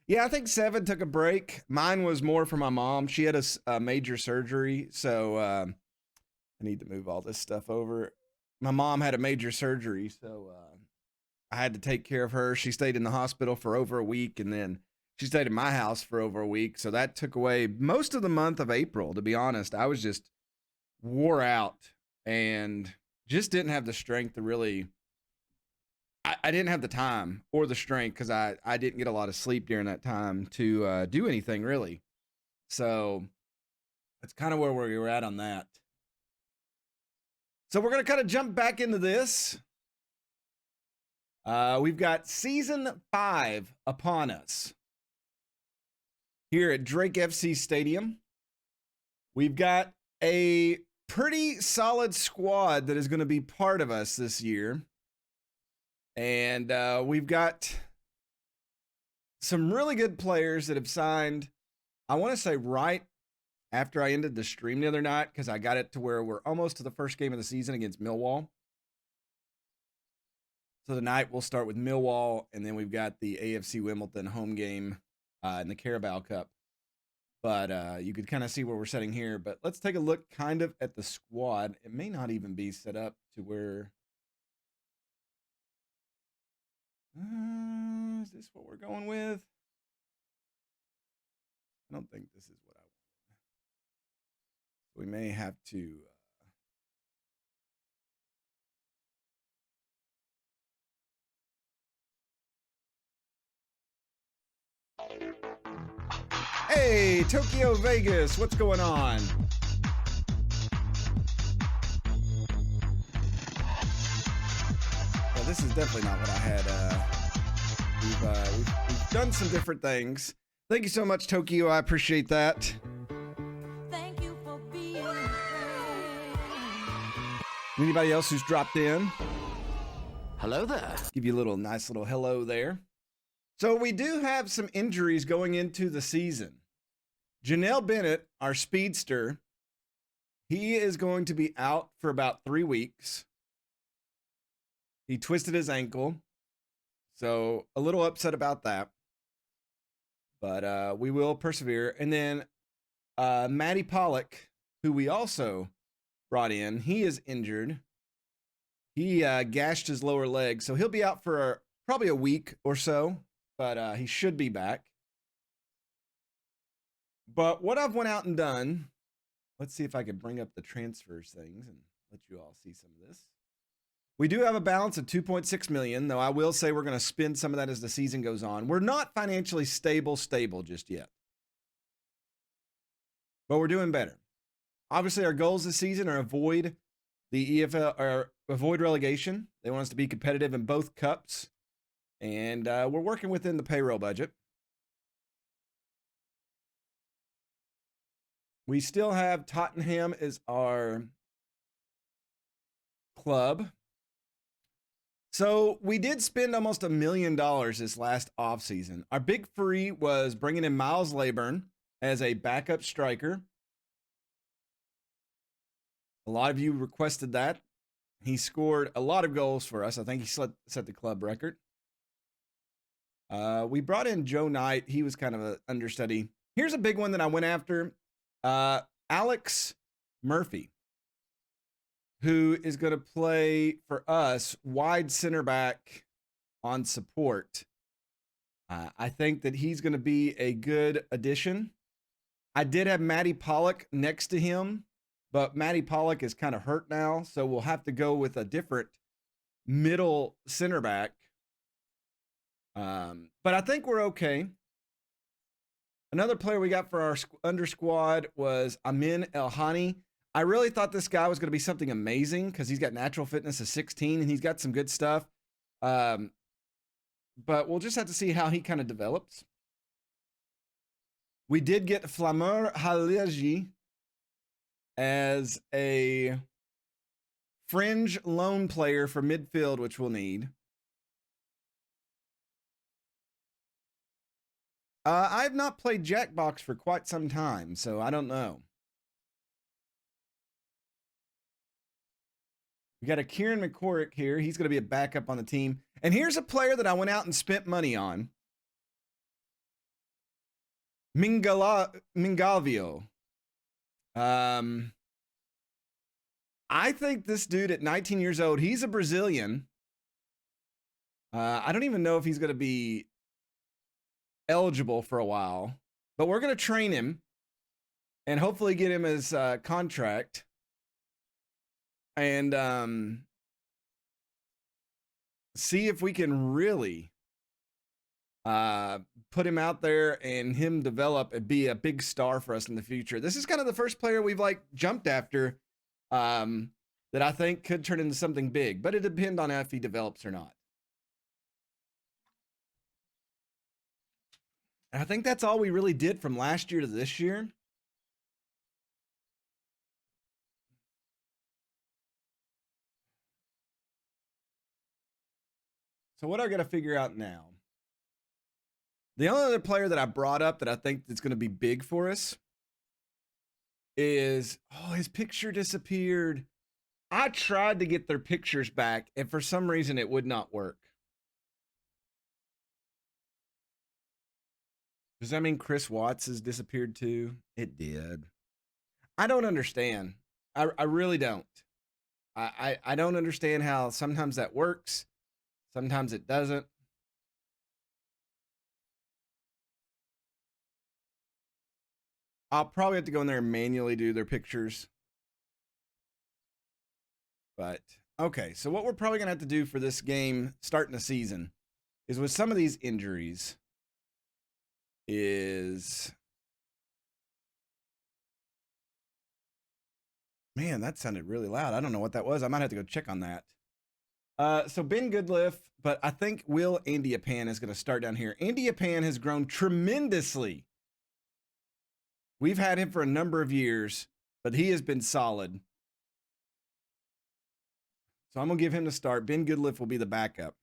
Yeah, I think 7 took a break. Mine was more for my mom. She had a major surgery, so I need to move all this stuff over. My mom had a major surgery, so I had to take care of her. She stayed in the hospital for over a week, and then she stayed in my house for over a week. So that took away most of the month of April, to be honest. I was just wore out and just didn't have the strength to really. I didn't have the time or the strength because I didn't get a lot of sleep during that time to do anything really. So that's kind of where we were at on that. So we're going to kind of jump back into this. We've got season 5 upon us here at Drake FC Stadium. We've got a pretty solid squad that is going to be part of us this year. And we've got some really good players that have signed, I want to say right after I ended the stream the other night, because I got it to where we're almost to the first game of the season against Millwall. So tonight we'll start with Millwall, and then we've got the AFC Wimbledon home game in the Carabao Cup. But you could kind of see where we're setting here. But let's take a look kind of at the squad. It may not even be set up to where... is this what we're going with? I don't think this is what I want. We may have to... Hey, Tokyo Vegas, what's going on? Well, this is definitely not what I had. We've done some different things. Thank you so much, Tokyo. I appreciate that. Thank you for being Anybody else who's dropped in? Hello there. Give you a nice little hello there. So we do have some injuries going into the season. Janelle Bennett, our speedster, he is going to be out for about 3 weeks. He twisted his ankle, so a little upset about that. But we will persevere. And then Matty Pollock, who we also brought in, he is injured. He gashed his lower leg, so he'll be out for probably a week or so, but he should be back. But what I've went out and done, let's see if I can bring up the transfers things and let you all see some of this. We do have a balance of 2.6 million, though I will say we're going to spend some of that as the season goes on. We're not financially stable just yet, but we're doing better. Obviously, our goals this season are avoid the EFL or avoid relegation. They want us to be competitive in both cups, and we're working within the payroll budget. We still have Tottenham as our club. So we did spend almost $1 million this last offseason. Our big free was bringing in Miles Layburn as a backup striker. A lot of you requested that. He scored a lot of goals for us. I think he set the club record. We brought in Joe Knight. He was kind of an understudy. Here's a big one that I went after. Alex Murphy, who is going to play for us wide center back on support. I think that he's going to be a good addition. I did have Matty Pollock next to him, but Matty Pollock is kind of hurt now, so we'll have to go with a different middle center back. But I think we're okay. Another player we got for our under squad was Amin Elhani. I really thought this guy was going to be something amazing because he's got natural fitness of 16 and he's got some good stuff. But we'll just have to see how he kind of develops. We did get Flamur Halegi as a fringe loan player for midfield, which we'll need. I have not played Jackbox for quite some time, so I don't know. We got a Kieran McCorrick here. He's going to be a backup on the team. And here's a player that I went out and spent money on. Mingalvio. I think this dude at 19 years old, he's a Brazilian. I don't even know if he's going to be eligible for a while, but we're going to train him and hopefully get him his contract. And see if we can really put him out there and him develop and be a big star for us in the future. This is kind of the first player we've like jumped after that I think could turn into something big, but it depends on if he develops or not. And I think that's all we really did from last year to this year. So what I got to figure out now? The only other player that I brought up that I think is going to be big for us is, oh, his picture disappeared. I tried to get their pictures back, and for some reason it would not work. Does that mean Chris Watts has disappeared too? It did. I don't understand. I really don't. I don't understand how sometimes that works, sometimes it doesn't. I'll probably have to go in there and manually do their pictures. But okay, so what we're probably gonna have to do for this game starting the season is with some of these injuries is, man, that sounded really loud. I don't know what that was. I might have to go check on that. So Ben Goodliff, but I think Will Andiapan is going to start down here. Andiapan has grown tremendously. We've had him for a number of years, but he has been solid. So I'm going to give him the start. Ben Goodliff will be the backup.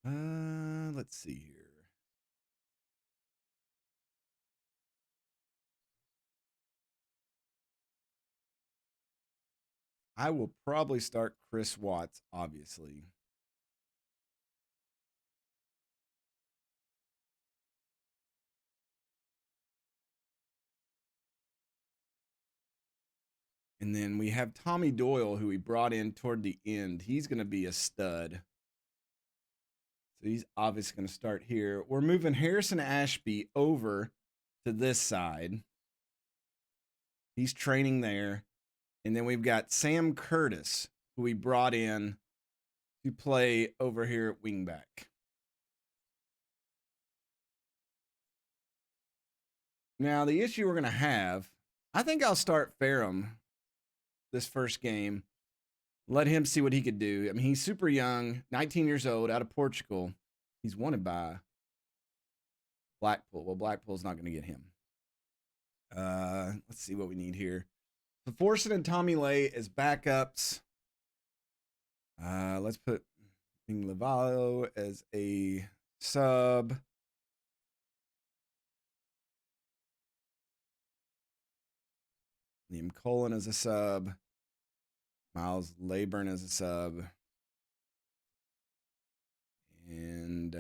Let's see here. I will probably start Chris Watts, obviously. And then we have Tommy Doyle, who we brought in toward the end. He's going to be a stud. So he's obviously going to start here. We're moving Harrison Ashby over to this side. He's training there. And then we've got Sam Curtis, who we brought in to play over here at wingback. Now, the issue we're going to have, I think I'll start Ferrum this first game. Let him see what he could do. I mean, he's super young, 19 years old, out of Portugal. He's wanted by Blackpool. Well, Blackpool's not going to get him. Let's see what we need here. So Forson and Tommy Lay as backups. Let's put Lavallo as a sub. Liam Cullen as a sub. Miles Leyburn as a sub. And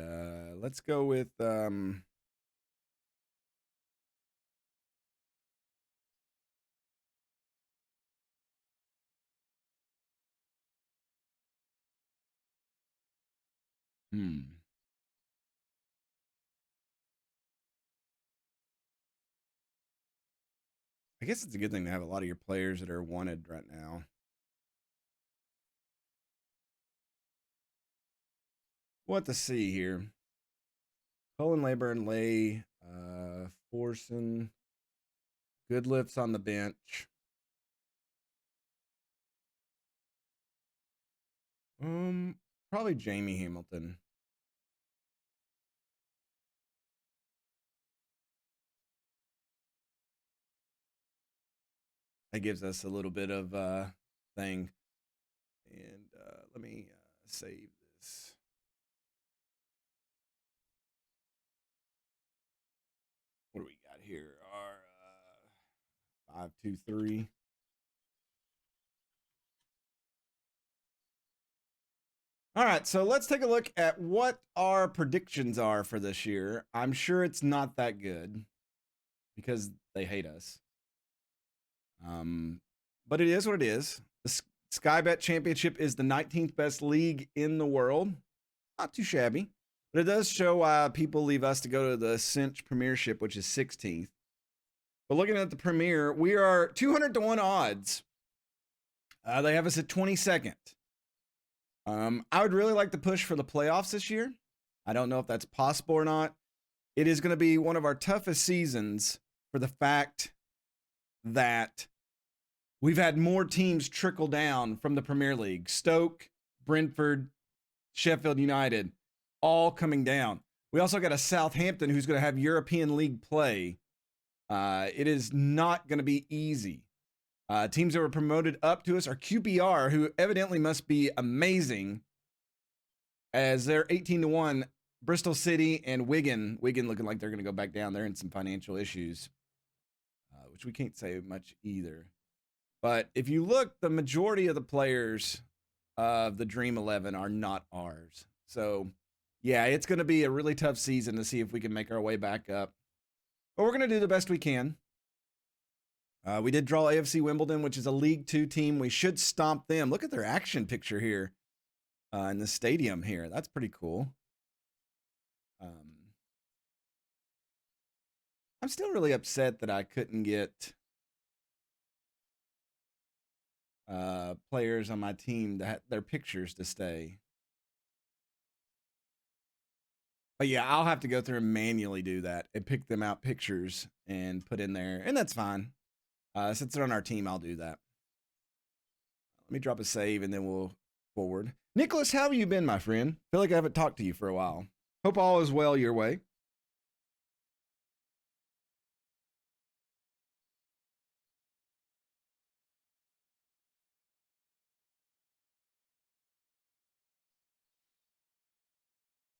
let's go with I guess it's a good thing to have a lot of your players that are wanted right now. What to see here? Cullen, Leyburn, Lay, Forson, Goodliff's on the bench. Probably Jamie Hamilton. That gives us a little bit of thing. And let me save this. What do we got here? Our 5-2-3. All right, so let's take a look at what our predictions are for this year. I'm sure it's not that good because they hate us. But it is what it is. The Sky Bet Championship is the 19th best league in the world. Not too shabby, but it does show why people leave us to go to the Cinch Premiership, which is 16th. But looking at the Premier, we are 200 to 1 odds. They have us at 22nd. I would really like to push for the playoffs this year. I don't know if that's possible or not. It is going to be one of our toughest seasons for the fact that we've had more teams trickle down from the Premier League. Stoke, Brentford, Sheffield United, all coming down. We also got a Southampton who's going to have European League play. It is not going to be easy. Teams that were promoted up to us are QPR, who evidently must be amazing, as they're 18 to 1. Bristol City and Wigan looking like they're going to go back down. They're in some financial issues, which we can't say much either. But if you look, the majority of the players of the Dream 11 are not ours. So, yeah, it's going to be a really tough season to see if we can make our way back up. But we're going to do the best we can. We did draw AFC Wimbledon, which is a League 2 team. We should stomp them. Look at their action picture here in the stadium here. That's pretty cool. I'm still really upset that I couldn't get players on my team that their pictures to stay. But yeah, I'll have to go through and manually do that and pick them out pictures and put in there, and that's fine. Since they're on our team, I'll do that. Let me drop a save and then we'll forward. Nicholas, how have you been, my friend? Feel like I haven't talked to you for a while. Hope all is well your way.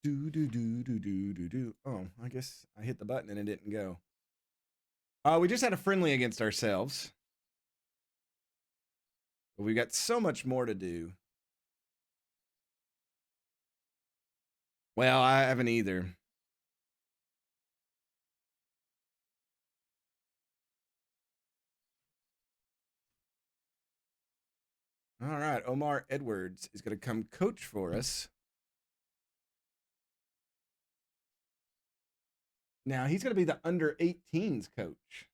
Do. Oh, I guess I hit the button and it didn't go. We just had a friendly against ourselves. But we got so much more to do. Well, I haven't either. All right, Omar Edwards is going to come coach for us. Now, he's going to be the under 18s coach.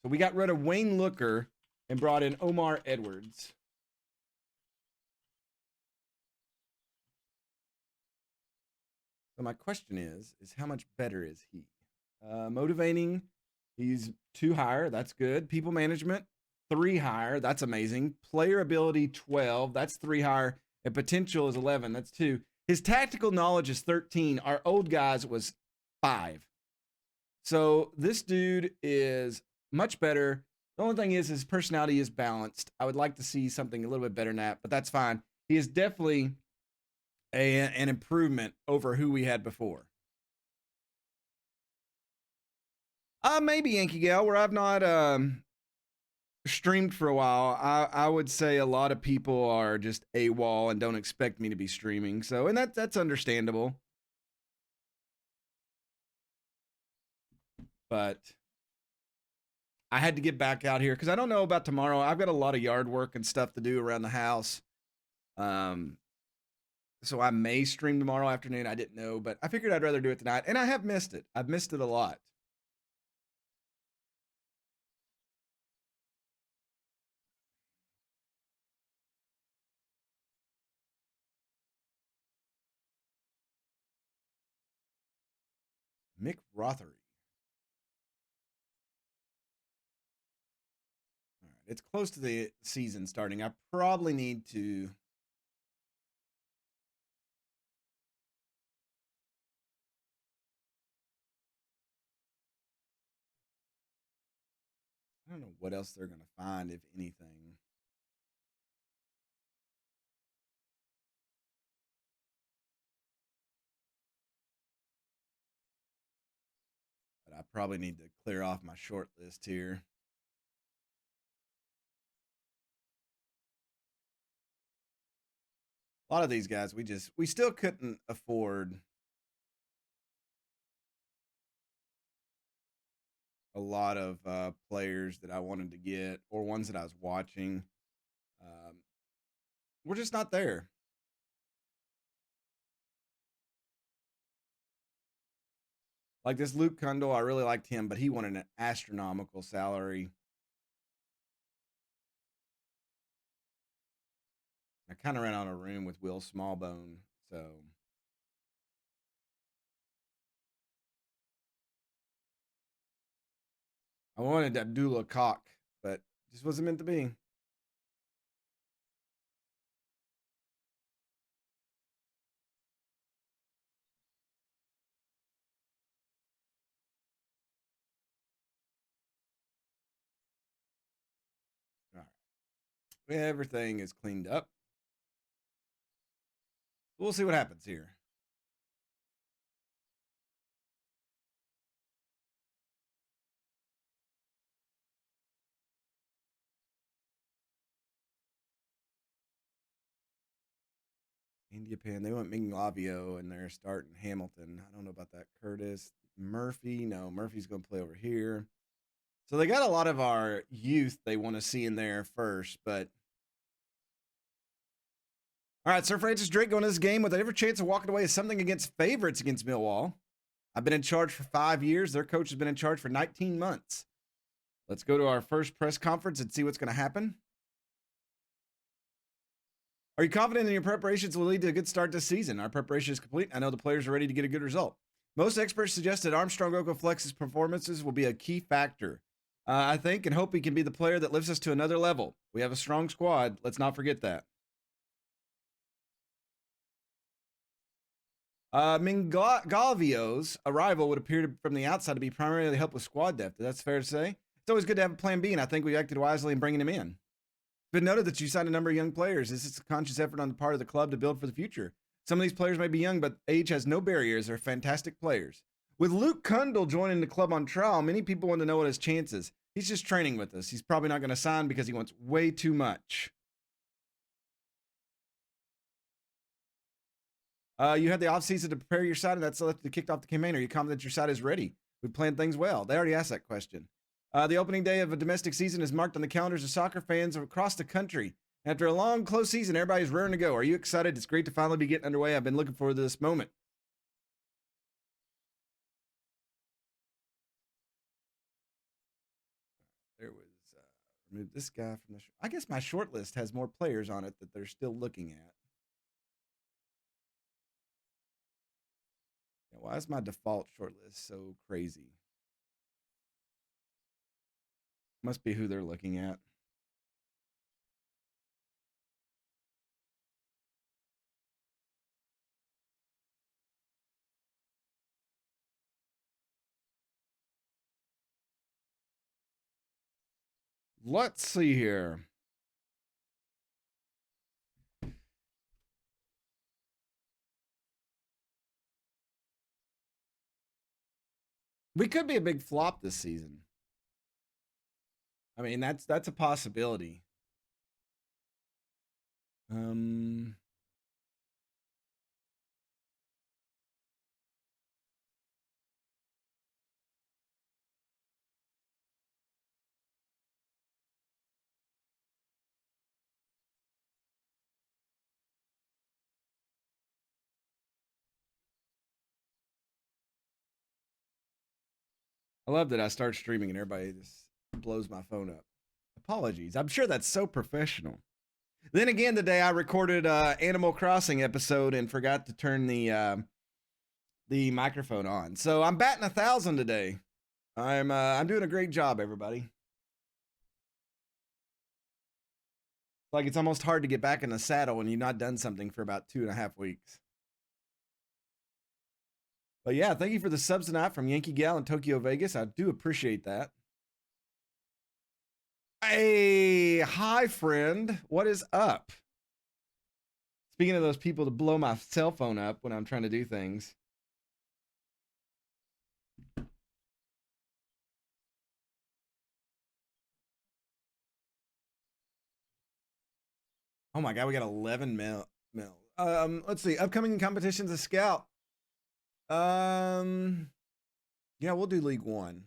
So we got rid of Wayne Looker and brought in Omar Edwards. So my question is how much better is he? Motivating, he's 2 higher. That's good. People management, 3 higher. That's amazing. Player ability, 12. That's 3 higher. And potential is 11. That's 2. His tactical knowledge is 13. Our old guys was 5. So this dude is much better. The only thing is his personality is balanced. I would like to see something a little bit better than that, but that's fine. He is definitely an improvement over who we had before. Maybe Yankee Gal, where I've not streamed for a while. I would say a lot of people are just AWOL and don't expect me to be streaming. So, and that's understandable. But I had to get back out here because I don't know about tomorrow. I've got a lot of yard work and stuff to do around the house. So I may stream tomorrow afternoon. I didn't know, but I figured I'd rather do it tonight. And I have missed it. I've missed it a lot. Mick Rothery. All right. It's close to the season starting. I probably need to. I don't know what else they're going to find, if anything. But I probably need to clear off my short list here. A lot of these guys, we still couldn't afford a lot of players that I wanted to get or ones that I was watching. Um, we're just not there. Like this Luke Kundle, I really liked him, but he wanted an astronomical salary. I kind of ran out of room with Will Smallbone, so I wanted Abdullah Cock, but just wasn't meant to be. All right. Everything is cleaned up. We'll see what happens here. India Pan, they went Minglavio and they're starting Hamilton. I don't know about that. Curtis Murphy. No, Murphy's going to play over here. So they got a lot of our youth they want to see in there first, but all right, Sir Francis Drake going to this game with every chance of walking away as something against favorites against Millwall. I've been in charge for 5 years. Their coach has been in charge for 19 months. Let's go to our first press conference and see what's going to happen. Are you confident in your preparations will lead to a good start this season? Our preparation is complete. I know the players are ready to get a good result. Most experts suggest that Armstrong Oko Flex's performances will be a key factor. I think and hope he can be the player that lifts us to another level. We have a strong squad. Let's not forget that. Mingavio's arrival would appear from the outside to be primarily help with squad depth. That's fair to say. It's always good to have a plan B, and I think we acted wisely in bringing him in. It's been noted that you signed a number of young players. This is a conscious effort on the part of the club to build for the future. Some of these players may be young, but age has no barriers. They're fantastic players. With Luke Kundle joining the club on trial, many people want to know what his chances. He's just training with us. He's probably not going to sign because he wants way too much. You had the offseason to prepare your side, and that's kicked off the campaign. Are you confident your side is ready? We planned things well. They already asked that question. The opening day of a domestic season is marked on the calendars of soccer fans across the country. After a long, close season, everybody's raring to go. Are you excited? It's great to finally be getting underway. I've been looking forward to this moment. There was remove this guy from the. I guess my short list has more players on it that they're still looking at. Yeah, why is my default short list so crazy? Must be who they're looking at. Let's see here. We could be a big flop this season. I mean, that's a possibility. I love that I start streaming and everybody just blows my phone up. Apologies. I'm sure that's so professional. Then again, today I recorded Animal Crossing episode and forgot to turn the microphone on. So I'm batting 1,000 today. I'm doing a great job, everybody. Like it's almost hard to get back in the saddle when you've not done something for about 2.5 weeks. But yeah, thank you for the subs tonight from Yankee Gal in Tokyo, Vegas. I do appreciate that. Hey, hi, friend. What is up? Speaking of those people to blow my cell phone up when I'm trying to do things. Oh my God, we got 11 mil. Let's see. Upcoming competitions to scout. Yeah, we'll do League One.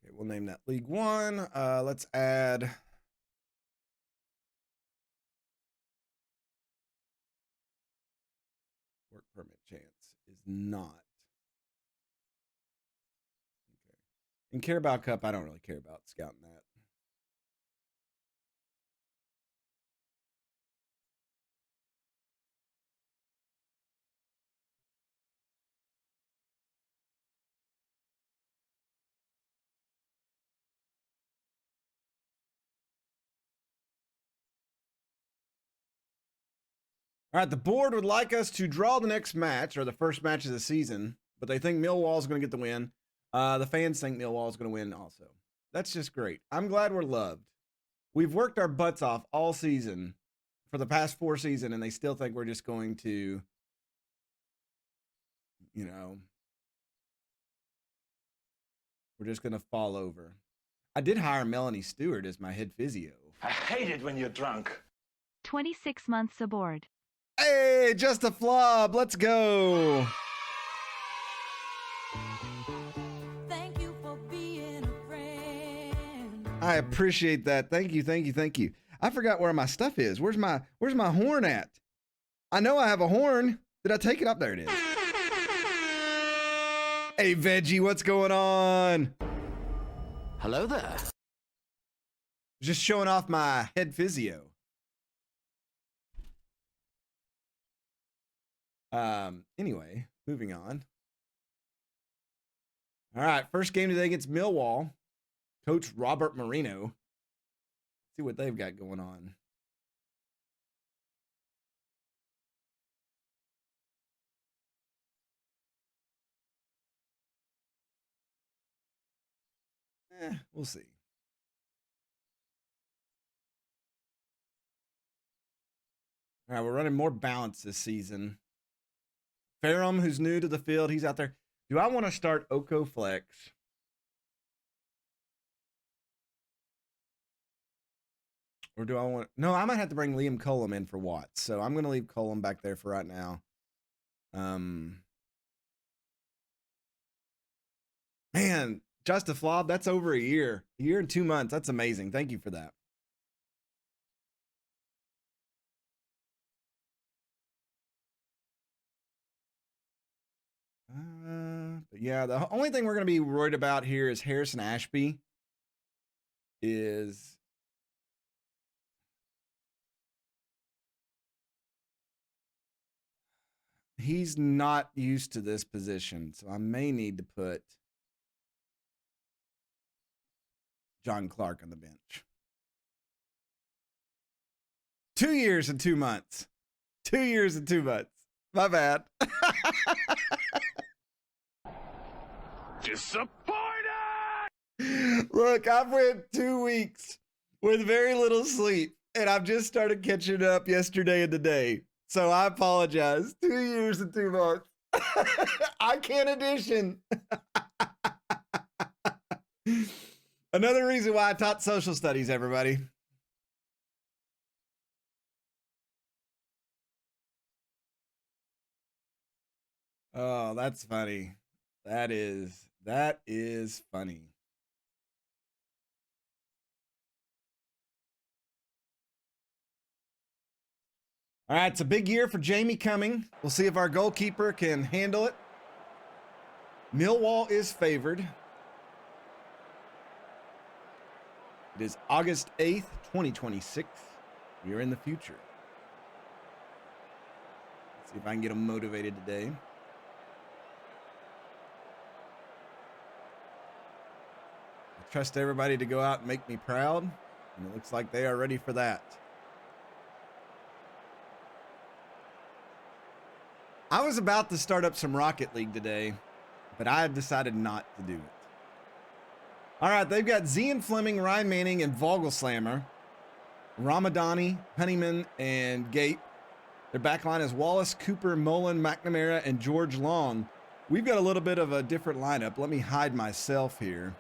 Okay, we'll name that League One. Let's add. Work permit chance is not. Okay. And Carabao Cup, I don't really care about scouting that. All right, the board would like us to draw the next match or the first match of the season, but they think Millwall's going to get the win. The fans think Millwall's going to win also. That's just great. I'm glad we're loved. We've worked our butts off all season for the past 4 seasons, and they still think we're just going to, you know, we're just going to fall over. I did hire Melanie Stewart as my head physio. I hate it when you're drunk. 26 months aboard. Hey, just a flop. Let's go. Thank you for being a friend. I appreciate that. Thank you, thank you, thank you. I forgot where my stuff is. Where's my horn at? I know I have a horn. Did I take it up? There it is. Hey, Veggie, what's going on? Hello there. Just showing off my head physio. Anyway, moving on. All right, first game today against Millwall. Coach Robert Marino. See what they've got going on. We'll see. All right, we're running more balance this season. Ferrum, who's new to the field, he's out there. Do I want to start Oko Flex? Or do I want... No, I might have to bring Liam Cullum in for Watts. So I'm going to leave Cullum back there for right now. Man, just a flop. That's over a year. A year and 2 months. That's amazing. Thank you for that. But yeah, the only thing we're going to be worried about here is Harrison Ashby is... He's not used to this position, so I may need to put John Clark on the bench. 2 years and 2 months. 2 years and 2 months. My bad. Disappointed! Look, I've went 2 weeks with very little sleep, and I've just started catching up yesterday and today. So I apologize. 2 years and 2 months. I can't audition. Another reason why I taught social studies, everybody. Oh, that's funny. That is funny. All right, it's a big year for Jamie Cumming. We'll see if our goalkeeper can handle it. Millwall is favored. It is August 8th, 2026. We are in the future. Let's see if I can get them motivated today. trust everybody to go out and make me proud, and it looks like they are ready for that. I was about to start up some Rocket League today, but I decided not to do it. All right, they've got Zian Fleming, Ryan Manning, and Vogelslammer, Ramadani, Honeyman, and Gape. Their back line is Wallace, Cooper, Mullen, McNamara, and George Long. We've got a little bit of a different lineup. Let me hide myself here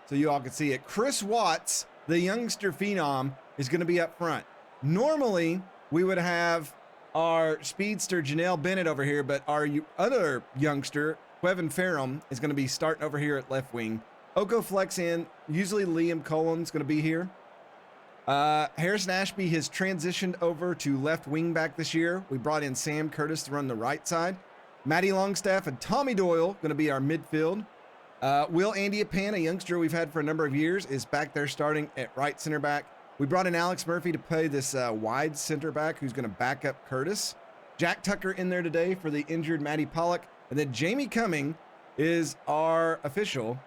so you all can see it. Chris Watts, the youngster phenom, is going to be up front. Normally, we would have our speedster Janelle Bennett over here, but our other youngster, Quevin Ferrum, is going to be starting over here at left wing. Oko flex in. Usually Liam Colin's going to be here. Harrison Ashby has transitioned over to left wing back this year. We brought in Sam Curtis to run the right side. Matty Longstaff and Tommy Doyle going to be our midfield. Will Andiapan, a youngster we've had for a number of years, is back there starting at right center back. We brought in Alex Murphy to play this wide center back who's going to back up Curtis. Jack Tucker in there today for the injured Matty Pollock. And then Jamie Cumming is our official,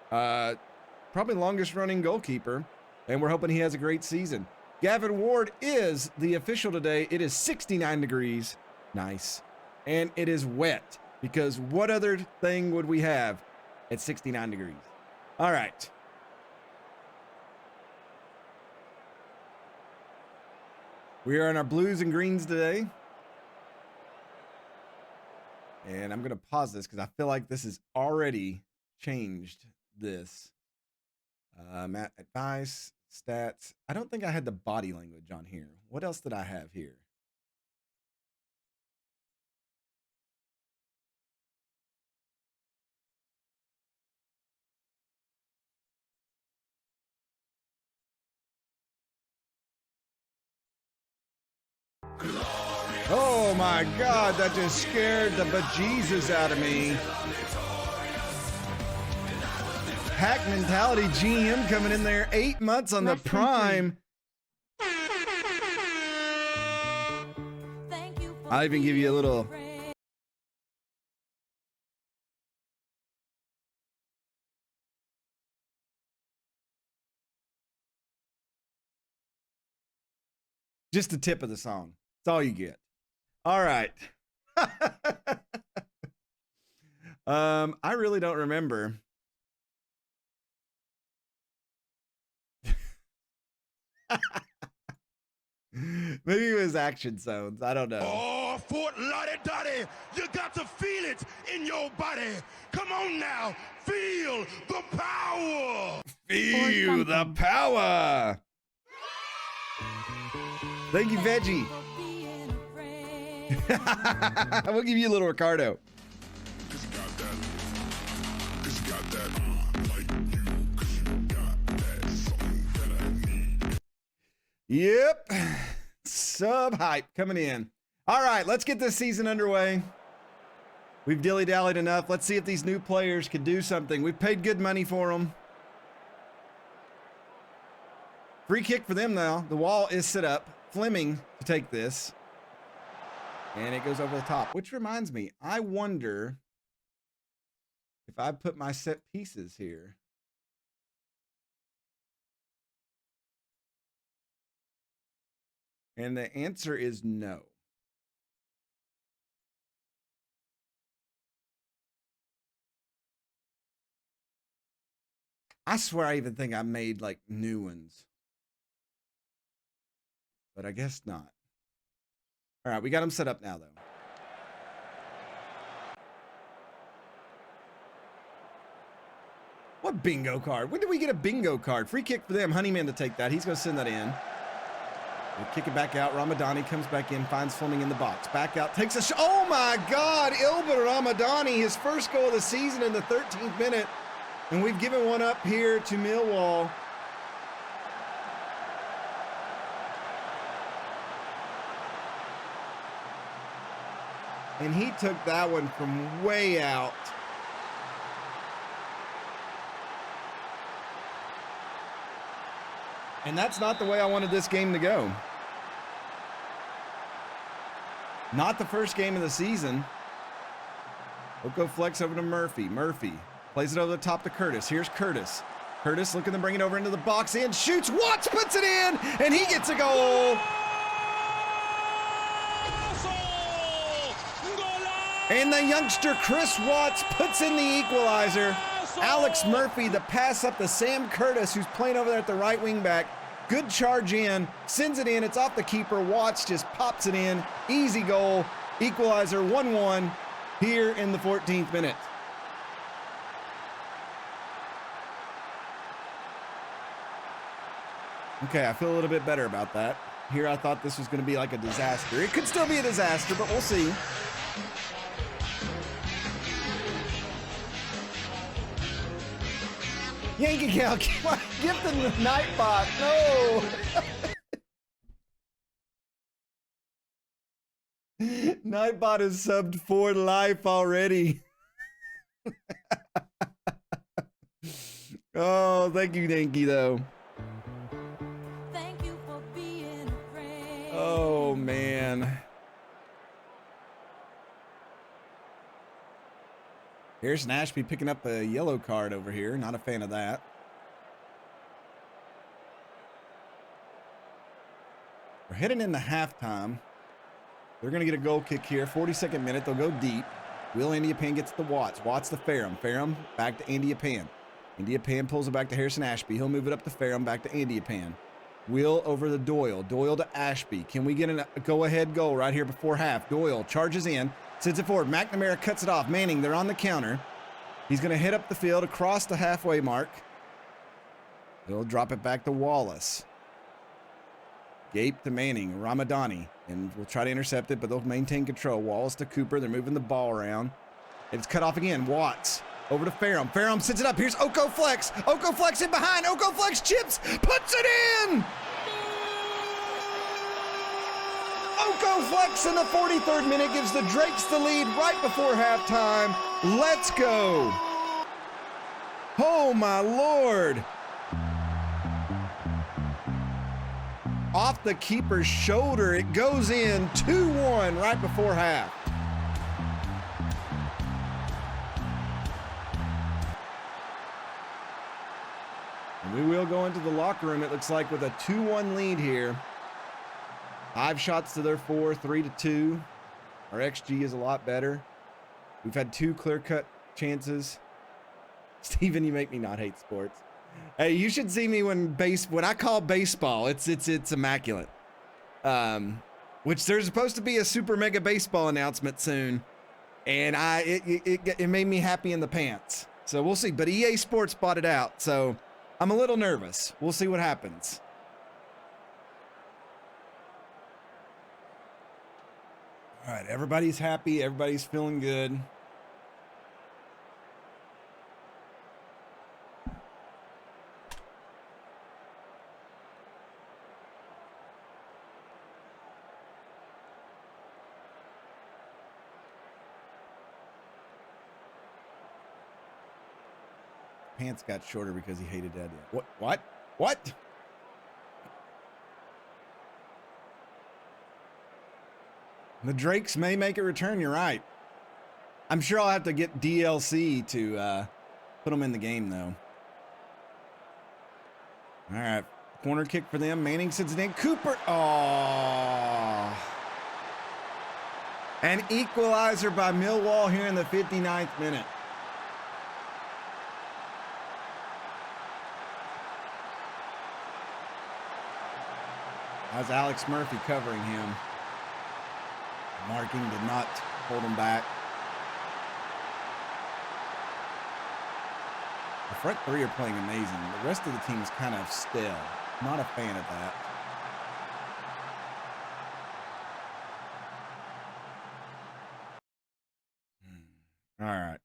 probably longest running goalkeeper. And we're hoping he has a great season. Gavin Ward is the official today. It is 69 degrees. Nice. And it is wet, because what other thing would we have at 69 degrees? All right. We are in our blues and greens today. And I'm going to pause this because I feel like this has already changed this. Matt, advice, stats. I don't think I had the body language on here. What else did I have here? Oh my God, that just scared the bejesus out of me. Hack mentality GM coming in there, 8 months on the prime. I'll even give you a little. Just the tip of the song. That's all you get. All right. I really don't remember. Maybe it was Action Zones. I don't know. Oh, Fort Lottie-Dottie, you got to feel it in your body. Come on now, feel the power. Feel the power. Thank you, Veggie. We'll give you a little Ricardo. Yep. Sub hype coming in. All right, let's get this season underway. We've dilly-dallied enough. Let's see if these new players can do something. We've paid good money for them. Free kick for them now. The wall is set up. Fleming to take this. And it goes over the top, which reminds me, I wonder if I put my set pieces here. And the answer is no. I swear I even think I made like new ones. But I guess not. All right, we got them set up now, though. What bingo card? When did we get a bingo card? Free kick for them. Honeyman to take that. He's going to send that in. We'll kick it back out. Ramadani comes back in, finds Fleming in the box. Back out, takes a shot. Oh, my God. Ilber Ramadani, his first goal of the season in the 13th minute. And we've given one up here to Millwall. And he took that one from way out. And that's not the way I wanted this game to go. Not the first game of the season. Oko flex over to Murphy. Murphy plays it over the top to Curtis. Here's Curtis. Curtis looking to bring it over into the box and shoots. Watts puts it in, and he gets a goal. And the youngster Chris Watts puts in the equalizer. Alex Murphy, the pass up to Sam Curtis, who's playing over there at the right wing back. Good charge in, sends it in. It's off the keeper. Watts just pops it in. Easy goal. Equalizer 1-1 here in the 14th minute. Okay, I feel a little bit better about that. Here I thought this was going to be like a disaster. It could still be a disaster, but we'll see. Yankee Gal, give them the Nightbot. No. Nightbot is subbed for life already. Oh, thank you, Yankee, though. Thank you for being a friend. Oh, man. Here's Nashby picking up a yellow card over here. Not a fan of that. We're heading into halftime. They're going to get a goal kick here. 42nd minute. They'll go deep. Will Indiapan gets the Watts. Watts to Ferrum. Ferrum back to Indiapan. Indiapan pulls it back to Harrison Ashby. He'll move it up to Ferrum, back to Indiapan. Will over the Doyle. Doyle to Ashby. Can we get a go-ahead goal right here before half? Doyle charges in. Sends it forward. McNamara cuts it off. Manning, they're on the counter. He's going to hit up the field across the halfway mark. He'll drop it back to Wallace. Gape to Manning. Ramadani. And we'll try to intercept it, but they'll maintain control. Wallace to Cooper. They're moving the ball around. It's cut off again. Watts over to Ferrum. Ferrum sends it up. Here's Oko Flex. Oko Flex in behind. Oko Flex chips. Puts it in! Oko Flex in the 43rd minute gives the Drakes the lead right before halftime. Let's go. Oh, my Lord. Off the keeper's shoulder, it goes in 2-1 right before half. And we will go into the locker room, it looks like, with a 2-1 lead here. 5 shots to their 4, 3-2. Our XG is a lot better. We've had 2 clear-cut chances. Steven, you make me not hate sports. Hey, you should see me when I call baseball, it's immaculate. Which there's supposed to be a super mega baseball announcement soon, and it made me happy in the pants. So we'll see. But EA Sports bought it out, so I'm a little nervous. We'll see what happens. All right, everybody's happy. Everybody's feeling good. Pants got shorter because he hated Daddy. What? The Drakes may make a return. You're right. I'm sure I'll have to get DLC to put them in the game, though. All right. Corner kick for them. Manning sends it in. Cooper. Oh. An equalizer by Millwall here in the 59th minute. How's Alex Murphy covering him? Marking did not hold him back. The front three are playing amazing. The rest of the team is kind of stale. Not a fan of that. All right.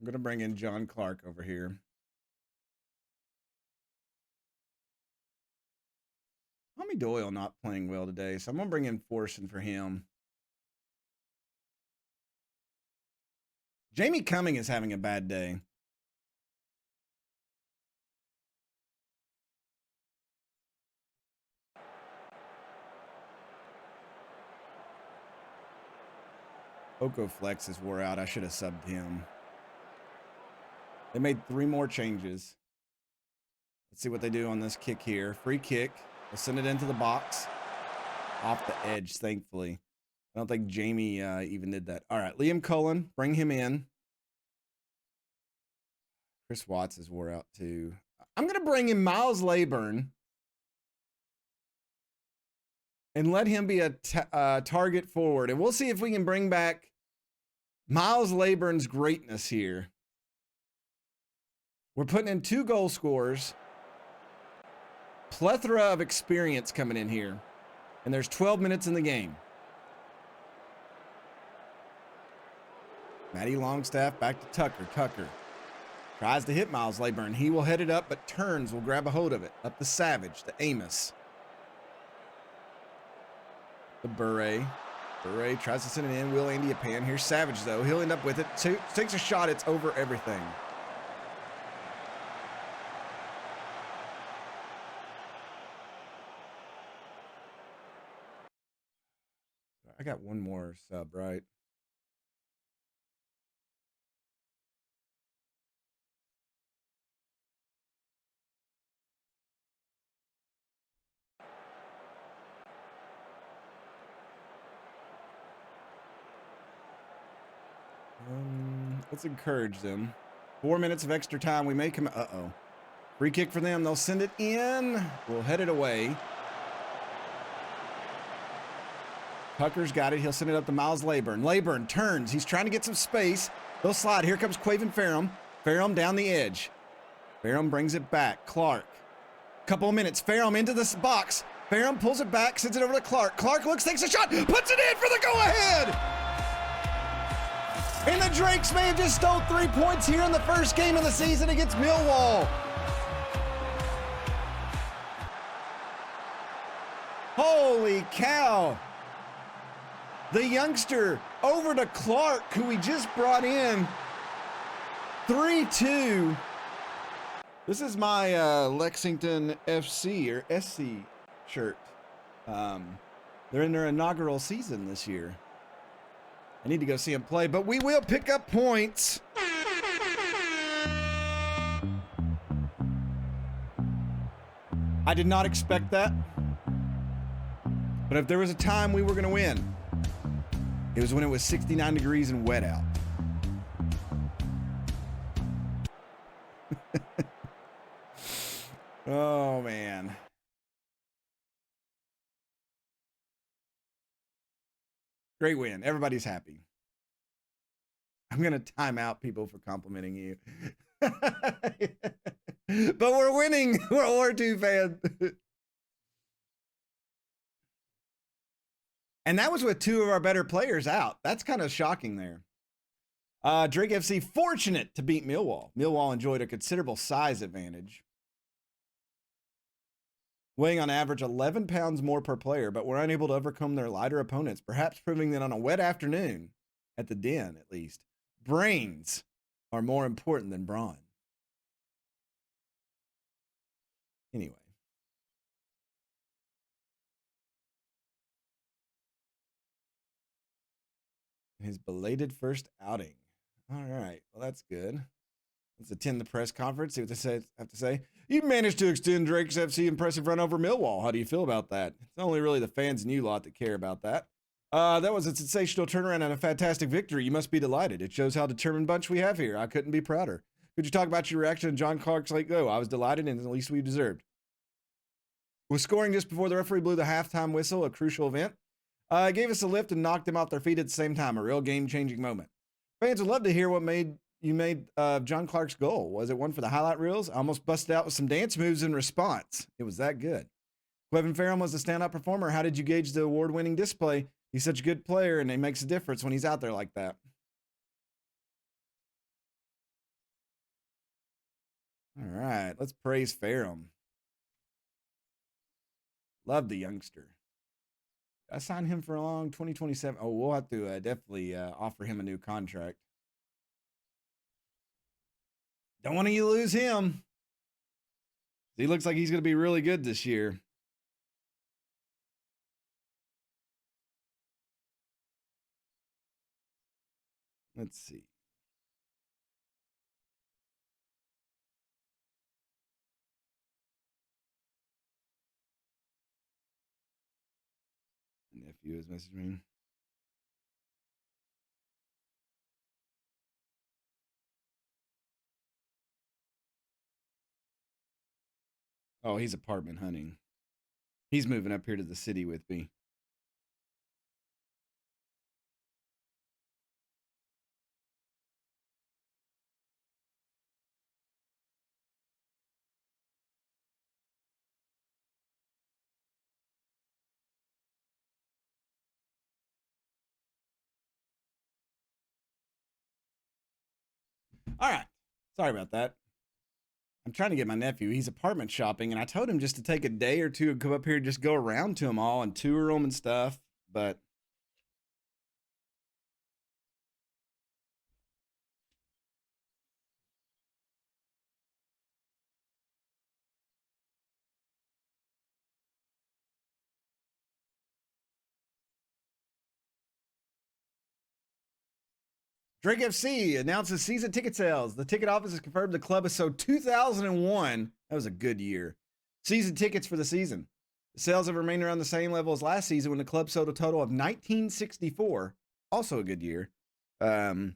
I'm going to bring in John Clark over here. Tommy Doyle not playing well today, so I'm going to bring in Forson for him. Jamie Cumming is having a bad day. Oko Flex is wore out. I should have subbed him. They made 3 more changes. Let's see what they do on this kick here. Free kick. They'll send it into the box. Off the edge, thankfully. I don't think Jamie even did that. All right, Liam Cullen, bring him in. Chris Watts is wore out too. I'm going to bring in Miles Layburn and let him be a target forward. And we'll see if we can bring back Miles Layburn's greatness here. We're putting in 2 goal scorers. Plethora of experience coming in here. And there's 12 minutes in the game. Matty Longstaff back to Tucker. Tucker tries to hit Miles Layburn. He will head it up, but turns will grab a hold of it. Up to Savage, to Amos. The Bure. Bure tries to send it in. Will Andy a pan. Here's Savage, though. He'll end up with it. Takes a shot. It's over everything. I got one more sub, right? Let's encourage them. 4 minutes of extra time. We make him. Uh-oh. Free kick for them. They'll send it in. We'll head it away. Tucker's got it. He'll send it up to Miles Layburn. Layburn turns. He's trying to get some space. They'll slide. Here comes Quaven Ferrum. Ferrum down the edge. Ferrum brings it back. Clark. Couple of minutes. Ferrum into this box. Ferrum pulls it back, sends it over to Clark. Clark looks, takes a shot, puts it in for the go-ahead. And the Drakes may have just stole 3 points here in the first game of the season against Millwall. Holy cow. The youngster over to Clark, who we just brought in. 3-2. This is my Lexington FC or SC shirt. They're in their inaugural season this year. I need to go see them play, but we will pick up points. I did not expect that. But if there was a time we were going to win, it was when it was 69 degrees and wet out. Oh, man. Great win. Everybody's happy. I'm going to time out people for complimenting you. But we're winning. We're OR2 fans. And that was with 2 of our better players out. That's kind of shocking there. Drake FC fortunate to beat Millwall. Millwall enjoyed a considerable size advantage. Weighing on average 11 pounds more per player, but were unable to overcome their lighter opponents, perhaps proving that on a wet afternoon, at the Den at least, brains are more important than brawn. Anyway. His belated first outing. All right. Well, that's good. Let's attend the press conference. See what they have to say. You managed to extend Drake's FC impressive run over Millwall. How do you feel about that? It's only really the fans and you lot that care about that. That was a sensational turnaround and a fantastic victory. You must be delighted. It shows how determined bunch we have here. I couldn't be prouder. Could you talk about your reaction to John Clark's late goal? I was delighted, and at least we deserved. Was scoring just before the referee blew the halftime whistle, a crucial event. Gave us a lift and knocked them off their feet at the same time. A real game-changing moment. Fans would love to hear what made John Clark's goal. Was it one for the highlight reels? I almost busted out with some dance moves in response. It was that good. Quevin Ferrum was a standout performer. How did you gauge the award-winning display? He's such a good player, and it makes a difference when he's out there like that. All right, let's praise Ferrum. Love the youngster. I signed him for a long 2027. Oh, we'll have to definitely offer him a new contract. Don't want to lose him. He looks like he's going to be really good this year. Let's see. Nephew has messaged me. Oh, he's apartment hunting. He's moving up here to the city with me. All right. Sorry about that. I'm trying to get my nephew. He's apartment shopping, and I told him just to take a day or two and come up here and just go around to them all and tour them and stuff. But Drake FC announces season ticket sales. The ticket office has confirmed the club has sold 2,001. That was a good year. Season tickets for the season. The sales have remained around the same level as last season when the club sold a total of 1964. Also a good year. So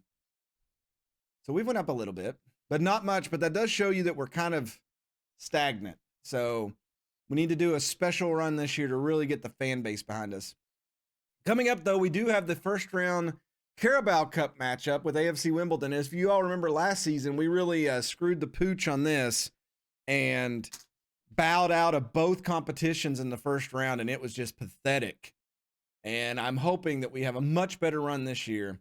we went up a little bit, but not much. But that does show you that we're kind of stagnant. So we need to do a special run this year to really get the fan base behind us. Coming up, though, we do have the first round Carabao Cup matchup with AFC Wimbledon. As you all remember last season, we really screwed the pooch on this and bowed out of both competitions in the first round, and it was just pathetic. And I'm hoping that we have a much better run this year.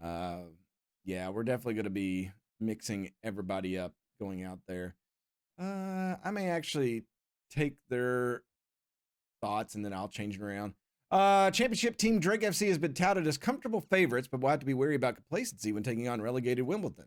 Yeah, we're definitely going to be mixing everybody up going out there. I may actually take their thoughts and then I'll change it around. Championship team Drake FC has been touted as comfortable favorites, but we'll have to be wary about complacency when taking on relegated Wimbledon.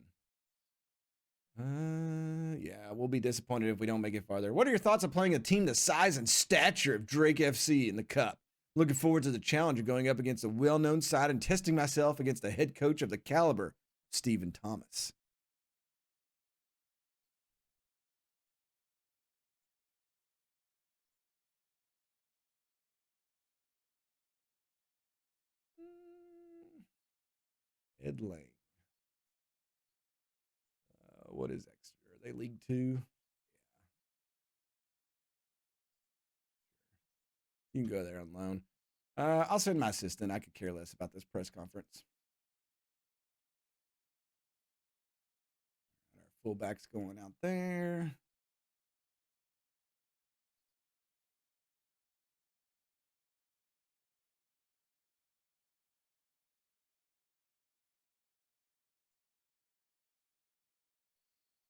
Yeah, we'll be disappointed if we don't make it farther. What are your thoughts on playing a team the size and stature of Drake FC in the Cup? Looking forward to the challenge of going up against a well-known side and testing myself against the head coach of the caliber, Stephen Thomas. Ed Lane. What is Exeter? Are they League Two? Yeah. You can go there on loan. I'll send my assistant. I could care less about this press conference. Our fullback's going out there.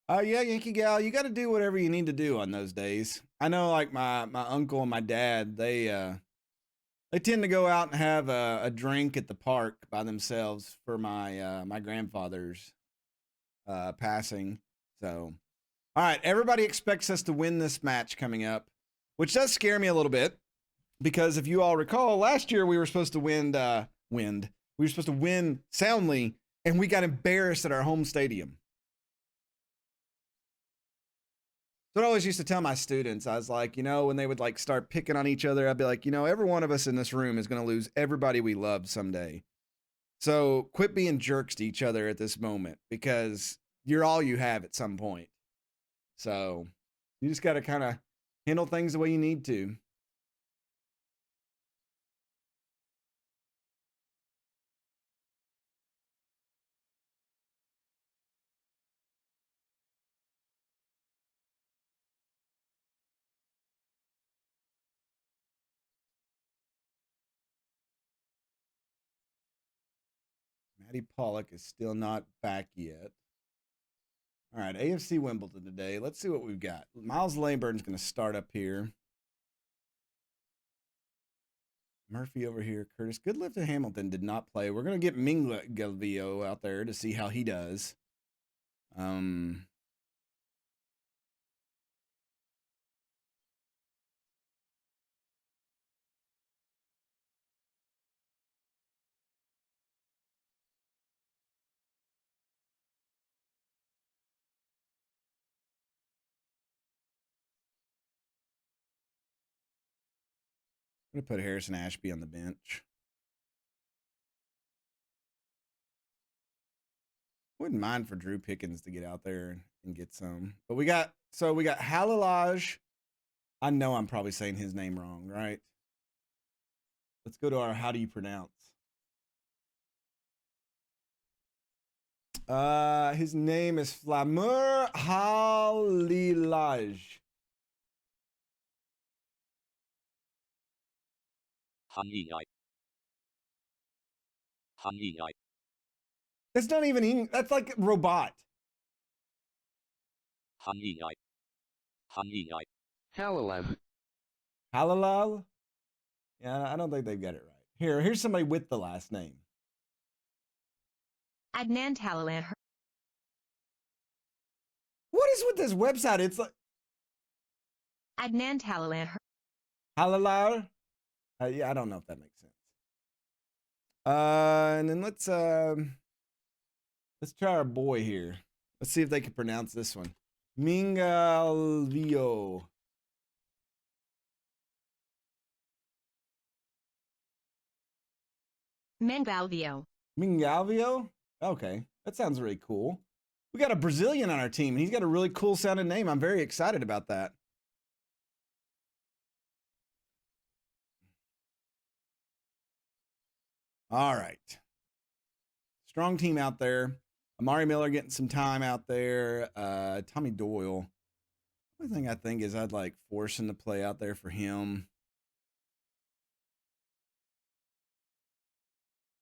Yeah, Yankee Gal, you got to do whatever you need to do on those days. I know, like my uncle and my dad, they tend to go out and have a drink at the park by themselves for my grandfather's passing. So, all right, everybody expects us to win this match coming up, which does scare me a little bit because if you all recall, last year we were supposed to win soundly, and we got embarrassed at our home stadium. So I always used to tell my students, I was like, when they would like start picking on each other, I'd be like, every one of us in this room is going to lose everybody we love someday. So quit being jerks to each other at this moment because you're all you have at some point. So you just got to kind of handle things the way you need to. Maddie Pollock is still not back yet. All right, AFC Wimbledon today. Let's see what we've got. Miles Lambert's going to start up here. Murphy over here. Curtis Goodlift and Hamilton did not play. We're going to get Mingla Galvio out there to see how he does. I'm going to put Harrison Ashby on the bench. Wouldn't mind for Drew Pickens to get out there and get some. But we got Halalaj. I know I'm probably saying his name wrong, right? Let's go to our how do you pronounce? His name is Flamur Halilaj. That's not even English. That's like robot. Halal. Halal? Yeah, I don't think they've got it right. Here's somebody with the last name. Adnan Talalan. What is with this website? It's like Adnan Talalan. Halal. Yeah, I don't know if that makes sense. And then let's try our boy here. Let's see if they can pronounce this one. Mingalvio. Mangalvio. Mingalvio? Okay, that sounds really cool. We got a Brazilian on our team, and he's got a really cool sounding name. I'm very excited about that. All right. Strong team out there. Amari Miller getting some time out there. Tommy Doyle. The only thing I think is I'd like force him to play out there for him.